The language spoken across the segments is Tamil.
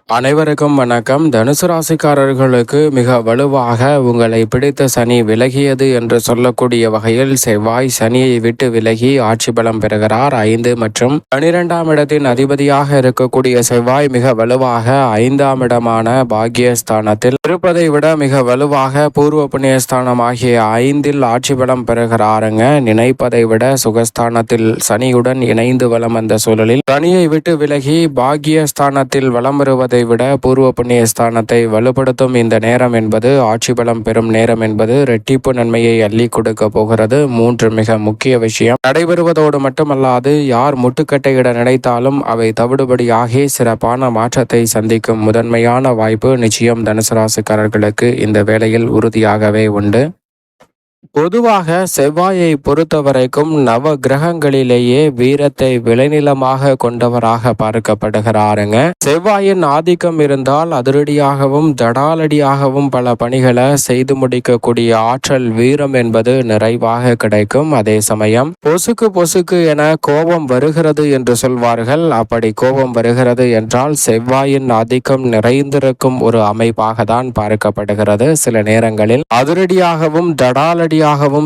அனைவருக்கும் வணக்கம். தனுசு ராசிக்காரர்களுக்கு மிக வலுவாக உங்களை பிடித்த சனி விலகியது என்று சொல்லக்கூடிய வகையில் செவ்வாய் சனியை விட்டு விலகி ஆட்சி பலம் பெறுகிறார். 5 மற்றும் 12ஆம் இடத்தின் அதிபதியாக இருக்கக்கூடிய செவ்வாய் மிக வலுவாக 5ஆம் இடமான பாக்கியஸ்தானத்தில் இருப்பதை விட மிக வலுவாக பூர்வ புண்ணியஸ்தானம் ஆகிய 5இல் ஆட்சி பலம் பெறுகிறாருங்க. நினைப்பதை விட சுகஸ்தானத்தில் சனியுடன் இணைந்து வலம் வந்த சூழலில் சனியை விட்டு விலகி பாக்கியஸ்தானத்தில் வலம் வருவதை விட பூர்வ புண்ணிய ஸ்தானத்தை வலுப்படுத்தும் இந்த நேரம் என்பது ஆட்சி பலம் பெறும் நேரம் என்பது இரட்டிப்பு நன்மையை அள்ளி கொடுக்க போகிறது. 3 மிக முக்கிய விஷயம் நடைபெறுவதோடு மட்டுமல்லாது யார் முட்டுக்கட்டையிட நினைத்தாலும் அவை தவிடுபடியாகி சிறப்பான மாற்றத்தை சந்திக்கும் முதன்மையான வாய்ப்பு நிச்சயம் தனுசு ராசிக்காரர்களுக்கு இந்த வேளையில் உறுதியாகவே உண்டு. பொதுவாக செவ்வாயை பொறுத்தவரைக்கும் நவ கிரகங்களிலேயே வீரத்தை விளைநிலமாக கொண்டவராக பார்க்கப்படுகிறாருங்க. செவ்வாயின் ஆதிக்கம் இருந்தால் அதிரடியாகவும் தடாலடியாகவும் பல பணிகளை செய்து முடிக்கக்கூடிய ஆற்றல் வீரம் என்பது நிறைவாக கிடைக்கும். அதே சமயம் பொசுக்கு என கோபம் வருகிறது என்று சொல்வார்கள். அப்படி கோபம் வருகிறது என்றால் செவ்வாயின் ஆதிக்கம் நிறைந்திருக்கும் ஒரு அமைப்பாக தான் பார்க்கப்படுகிறது. சில நேரங்களில் அதிரடியாகவும் தடாலடியாகவும்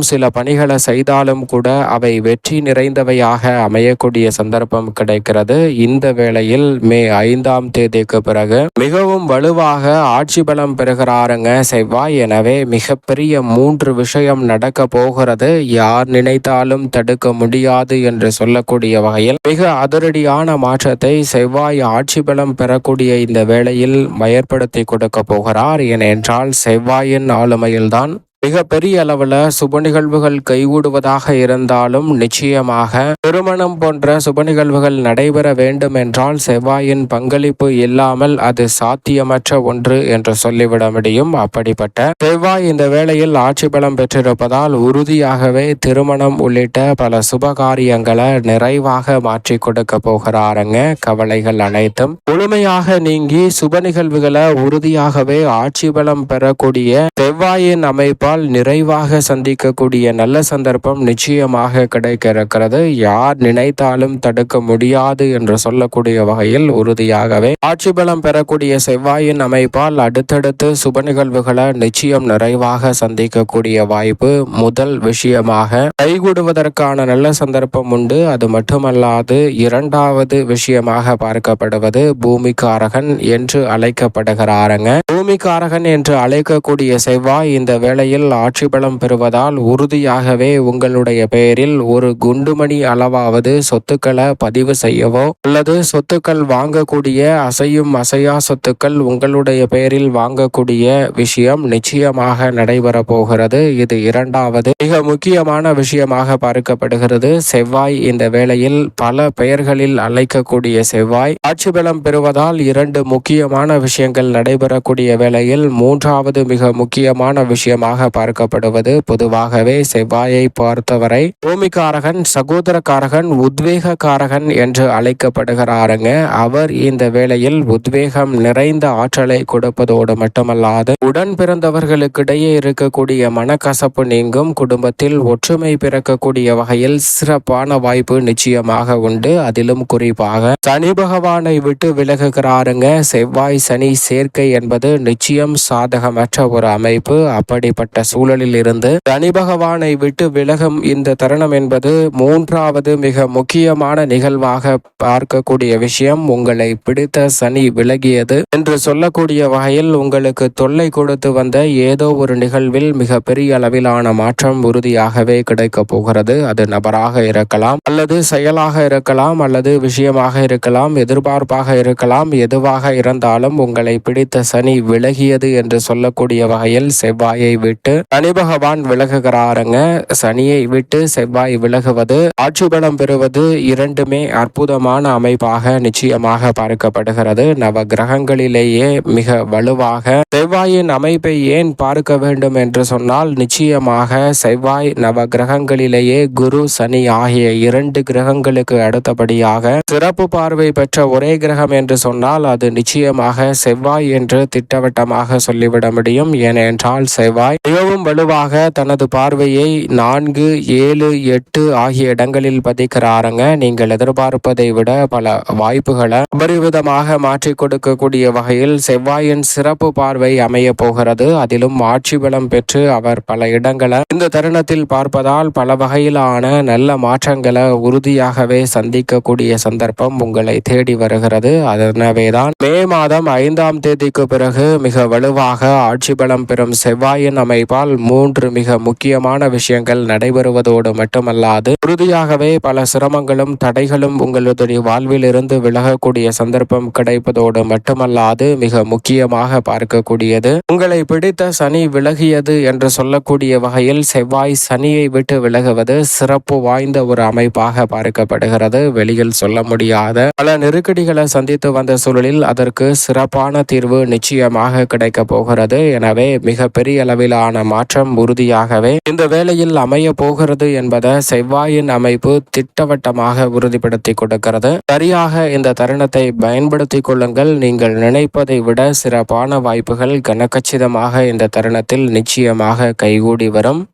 சில பணிகளை செய்தாலும் கூட அவை வெற்றி நிறைந்தவையாக அமையக்கூடிய சந்தர்ப்பம் கிடைக்கிறது. இந்த வேளையில் மே 5ஆம் தேதிக்கு பிறகு மிகவும் வலுவாக ஆட்சி பலம் பெறுகிறாருங்க செவ்வாய். எனவே மிகப்பெரிய 3 விஷயம் நடக்க போகிறது. யார் நினைத்தாலும் தடுக்க முடியாது என்று சொல்லக்கூடிய வகையில் மிக அதிரடியான மாற்றத்தை செவ்வாய் ஆட்சி பலம் பெறக்கூடிய இந்த வேளையில் ஏற்படுத்தி கொடுக்க போகிறார். ஏனென்றால் செவ்வாயின் ஆளுமையில்தான் மிக பெரிய அளவில் சுப நிகழ்வுகள் கைகூடுவதாக இருந்தாலும் நிச்சயமாக திருமணம் போன்ற சுப நிகழ்வுகள் நடைபெற வேண்டும் என்றால் செவ்வாயின் பங்களிப்பு இல்லாமல் அது சாத்தியமற்ற ஒன்று என்று சொல்லிவிட முடியும். அப்படிப்பட்ட செவ்வாய் இந்த வேளையில் ஆட்சி பலம் பெற்றிருப்பதால் உறுதியாகவே திருமணம் உள்ளிட்ட பல சுபகாரியங்களை நிறைவாக மாற்றி கொடுக்க போகிறாருங்க. கவலைகள் அனைத்தும் முழுமையாக நீங்கி சுப நிகழ்வுகளை உறுதியாகவே ஆட்சி பலம் பெறக்கூடிய செவ்வாயின் அமைப்பு நிறைவாக சந்திக்கக்கூடிய நல்ல சந்தர்ப்பம் நிச்சயமாக கிடைக்க இருக்கிறது. யார் நினைத்தாலும் தடுக்க முடியாது என்று சொல்லக்கூடிய வகையில் உறுதியாகவே ஆட்சி பலம் பெறக்கூடிய செவ்வாயின் அமைப்பால் அடுத்தடுத்து சுப நிகழ்வுகளை நிச்சயம் நிறைவாக சந்திக்கக்கூடிய வாய்ப்பு முதல் விஷயமாக கைகூடுவதற்கான நல்ல சந்தர்ப்பம் உண்டு. அது மட்டுமல்லாது 2வது விஷயமாக பார்க்கப்படுவது பூமிக்காரகன் என்று அழைக்கப்படுகிறாருங்க. பூமிக்காரகன் என்று அழைக்கக்கூடிய செவ்வாய் இந்த வேளையில் ஆட்சி பலம் பெறுவதால் உறுதியாகவே உங்களுடைய பெயரில் ஒரு குண்டுமணி அளவாவது சொத்துக்களை பதிவு செய்யவோ அல்லது சொத்துக்கள் வாங்கக்கூடிய அசையும் அசையா சொத்துக்கள் உங்களுடைய பெயரில் வாங்கக்கூடிய விஷயம் நிச்சயமாக நடைபெற போகிறது. இது 2வது மிக முக்கியமான விஷயமாக பார்க்கப்படுகிறது. செவ்வாய் இந்த வேளையில் பல பெயர்களில் அழைக்கக்கூடிய செவ்வாய் ஆட்சி பலம் பெறுவதால் 2 முக்கியமான விஷயங்கள் நடைபெறக்கூடிய வேளையில் 3வது மிக முக்கியமான விஷயமாக பார்க்கப்படுவது பொதுவாகவே செவ்வாயை பார்த்தவரை பூமிக்காரகன் சகோதரக்காரகன் உத்வேகக்காரகன் என்று அழைக்கப்படுகிறாருங்க. அவர் இந்த வேளையில் உத்வேகம் நிறைந்த ஆற்றலை கொடுப்பதோடு மட்டுமல்லாது உடன் பிறந்தவர்களுக்கிடையே இருக்கக்கூடிய மனக்கசப்பு நீங்கும், குடும்பத்தில் ஒற்றுமை பிறக்கக்கூடிய வகையில் சிறப்பான வாய்ப்பு நிச்சயமாக உண்டு. அதிலும் குறிப்பாக சனி பகவானை விட்டு விலகுகிறாருங்க. செவ்வாய் சனி சேர்க்கை என்பது நிச்சயம் சாதகமற்ற ஒரு அமைப்பு. அப்படிப்பட்ட சூழலில் இருந்து சனி பகவானை விட்டு விலகும் இந்த தருணம் என்பது 3வது மிக முக்கியமான நிகழ்வாக பார்க்கக்கூடிய விஷயம். உங்களை பிடித்த சனி விலகியது என்று சொல்லக்கூடிய வகையில் உங்களுக்கு தொல்லை கொடுத்து வந்த ஏதோ ஒரு நிகழ்வில் மிக பெரிய அளவிலான மாற்றம் உறுதியாகவே கிடைக்க போகிறது. அது நபராக இருக்கலாம் அல்லது செயலாக இருக்கலாம் அல்லது விஷயமாக இருக்கலாம், எதிர்பார்ப்பாக இருக்கலாம். எதுவாக இருந்தாலும் உங்களை பிடித்த சனி விலகியது என்று சொல்லக்கூடிய வகையில் செவ்வாயை விட்டு சனி பகவான் விலகுகிறாருங்க. சனியை விட்டு செவ்வாய் விலகுவது ஆட்சி பலம் பெறுவது இரண்டுமே அற்புதமான அமைப்பாக நிச்சயமாக பார்க்கப்படுகிறது. நவ கிரகங்களிலேயே மிக வலுவாக செவ்வாயின் அமைப்பை ஏன் பார்க்க வேண்டும் என்று சொன்னால் நிச்சயமாக செவ்வாய் நவ கிரகங்களிலேயே குரு சனி ஆகிய 2 கிரகங்களுக்கு அடுத்தபடியாக சிறப்பு பார்வை பெற்ற ஒரே கிரகம் என்று சொன்னால் அது நிச்சயமாக செவ்வாய் என்று திட்ட திட்டவட்டமாக சொல்லிவிட முடியும். ஏனென்றால் செவ்வாய் மிகவும் வலுவாக தனது பார்வையை 4, 7, 8 ஆகிய இடங்களில் பதிக்கிறாருங்க. நீங்கள் எதிர்பார்ப்பதை விட பல வாய்ப்புகளை அபரிவிதமாக மாற்றி கொடுக்கக்கூடிய வகையில் செவ்வாயின் சிறப்பு பார்வை அமைய போகிறது. அதிலும் ஆட்சி பலம் பெற்று அவர் பல இடங்களை இந்த தருணத்தில் பார்ப்பதால் பல வகையிலான நல்ல மாற்றங்களை உறுதியாகவே சந்திக்கக்கூடிய சந்தர்ப்பம் உங்களை தேடி வருகிறது. அதனவேதான் மே மாதம் 5ஆம் தேதிக்கு பிறகு மிக வலுவாக ஆட்சி பலம் பெறும் செவ்வாயின் அமைப்பால் 3 மிக முக்கியமான விஷயங்கள் நடைபெறுவதோடு மட்டுமல்லாது உறுதியாகவே பல சிரமங்களும் தடைகளும் உங்களுடைய வாழ்வில் இருந்து விலகக்கூடிய சந்தர்ப்பம் கிடைப்பதோடு மட்டுமல்லாது மிக முக்கியமாக பார்க்கக்கூடியது உங்களை பிடித்த சனி விலகியது என்று சொல்லக்கூடிய வகையில் செவ்வாய் சனியை விட்டு விலகுவது சிறப்பு வாய்ந்த ஒரு அமைப்பாக பார்க்கப்படுகிறது. வெளியில் சொல்ல முடியாத பல நெருக்கடிகளை சந்தித்து வந்த சூழலில் அதற்கு சிறப்பான தீர்வு நிச்சயமாக கிடைக்க போகிறது. எனவே மிக பெரிய அளவிலான மாற்றம் உறுதியாகவே இந்த வேளையில் அமைய போகிறது என்பதை செவ்வாயின் அமைப்பு திட்டவட்டமாக உறுதிப்படுத்தி கொடுக்கிறது. சரியாக இந்த தருணத்தை பயன்படுத்திக் கொள்ளுங்கள். நீங்கள் நினைப்பதை விட சிறப்பான வாய்ப்புகள் கனகச்சிதமாக இந்த தருணத்தில் நிச்சயமாக கைகூடி வரும்.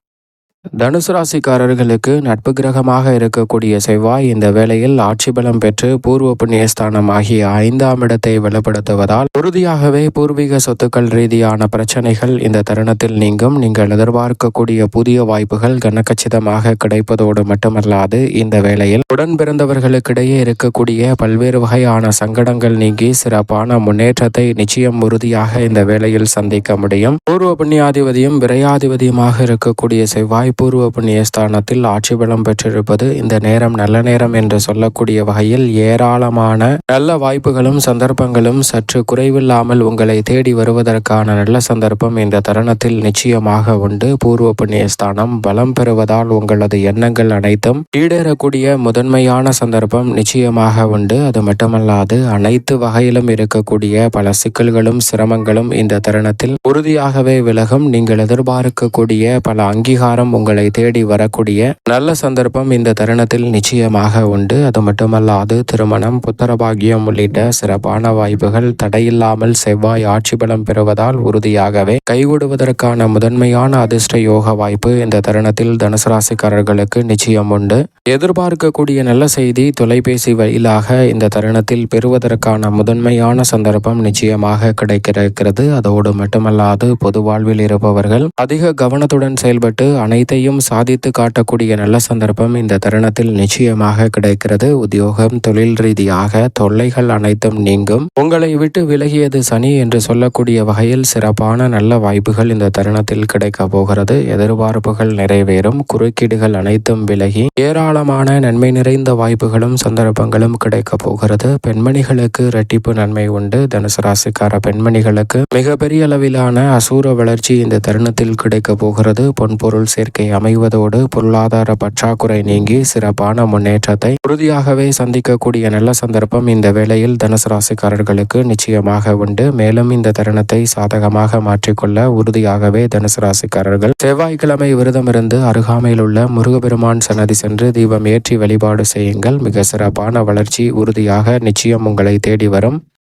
தனுசு ராசிக்காரர்களுக்கு நட்பு கிரகமாக இருக்கக்கூடிய செவ்வாய் இந்த வேளையில் ஆட்சி பலம் பெற்று பூர்வ புண்ணியஸ்தானம் ஆகிய 5ஆம் இடத்தை வலுப்படுத்துவதால் உறுதியாகவே பூர்வீக சொத்துக்கள் ரீதியான பிரச்சனைகள் இந்த தருணத்தில் நீங்கும். நீங்கள் எதிர்பார்க்கக்கூடிய புதிய வாய்ப்புகள் கனகச்சிதமாக கிடைப்பதோடு மட்டுமல்லாது இந்த வேளையில் உடன் பிறந்தவர்களுக்கிடையே இருக்கக்கூடிய பல்வேறு வகையான சங்கடங்கள் நீங்கி சிறப்பான முன்னேற்றத்தை நிச்சயம் உறுதியாக இந்த வேளையில் சந்திக்க முடியும். பூர்வ புண்ணியாதிபதியும் விரையாதிபதியுமாக இருக்கக்கூடிய செவ்வாய் பூர்வ புண்ணியஸ்தானத்தில் ஆட்சி பலம் பெற்றிருப்பது இந்த நேரம் நல்ல நேரம் என்று சொல்லக்கூடிய வகையில் ஏராளமான நல்ல வாய்ப்புகளும் சந்தர்ப்பங்களும் சற்று குறைவில்லாமல் உங்களை தேடி வருவதற்கான நல்ல சந்தர்ப்பம் இந்த தருணத்தில் நிச்சயமாக உண்டு. பூர்வ புண்ணியஸ்தானம் பலம் பெறுவதால் உங்களது எண்ணங்கள் அனைத்தும் ஈடேறக்கூடிய முதன்மையான சந்தர்ப்பம் நிச்சயமாக உண்டு. அது மட்டுமல்லாது அனைத்து வகையிலும் இருக்கக்கூடிய பல சிக்கல்களும் சிரமங்களும் இந்த தருணத்தில் உறுதியாகவே விலகும். நீங்கள் எதிர்பார்க்கக்கூடிய பல அங்கீகாரம் உங்களை தேடி வரக்கூடிய நல்ல சந்தர்ப்பம் இந்த தருணத்தில் நிச்சயமாக உண்டு. அது மட்டுமல்லாது திருமணம், புத்திரபாகியம் உள்ளிட்ட சிறப்பான வாய்ப்புகள் தடையில்லாமல் செவ்வாய் ஆட்சி பலம் பெறுவதால் உறுதியாகவே கைகூடுவதற்கான முதன்மையான அதிர்ஷ்ட யோக வாய்ப்பு இந்த தருணத்தில் தனுசு ராசிக்காரர்களுக்கு நிச்சயம் உண்டு. எதிர்பார்க்கக்கூடிய நல்ல செய்தி தொலைபேசி வழியிலாக இந்த தருணத்தில் பெறுவதற்கான முதன்மையான சந்தர்ப்பம் நிச்சயமாக கிடைக்கிறது. அதோடு மட்டுமல்லாது பொது வாழ்வில் இருப்பவர்கள் அதிக கவனத்துடன் செயல்பட்டு அனைத்தையும் சாதித்து காட்டக்கூடிய நல்ல சந்தர்ப்பம் இந்த தருணத்தில் நிச்சயமாக கிடைக்கிறது. உத்தியோகம், தொழில் ரீதியாக தொல்லைகள் அனைத்தும் நீங்கும். உங்களை விட்டு விலகியது சனி என்று சொல்லக்கூடிய வகையில் சிறப்பான நல்ல வாய்ப்புகள் இந்த தருணத்தில் கிடைக்க போகிறது. எதிர்பார்ப்புகள் நிறைவேறும். குறுக்கீடுகள் அனைத்தும் விலகி ஏராளமான நன்மை நிறைந்த வாய்ப்புகளும் சந்தர்ப்பங்களும் கிடைக்க போகிறது. பெண்மணிகளுக்கு இரட்டிப்பு நன்மை உண்டு. தனுசு ராசிக்கார பெண்மணிகளுக்கு மிகப்பெரிய அளவிலான அசூர வளர்ச்சி இந்த தருணத்தில் கிடைக்க போகிறது. பொன்பொருள் சேர்க்கை அமைவதோடு பொருளாதார பற்றாக்குறை நீங்கி சிறப்பான முன்னேற்றத்தை உறுதியாகவே சந்திக்கக்கூடிய நல்ல சந்தர்ப்பம் இந்த வேளையில் தனுசு ராசிக்காரர்களுக்கு நிச்சயமாக உண்டு. மேலும் இந்த தருணத்தை சாதகமாக மாற்றிக்கொள்ள உறுதியாகவே தனுசு ராசிக்காரர்கள் செவ்வாய்க்கிழமை விரதமிருந்து அருகாமையில் உள்ள முருகப்பெருமான் சன்னதி சென்று தீபம் ஏற்றி வழிபாடு செய்யுங்கள். மிக சிறப்பான வளர்ச்சி உறுதியாக நிச்சயம் உங்களை தேடி வரும்.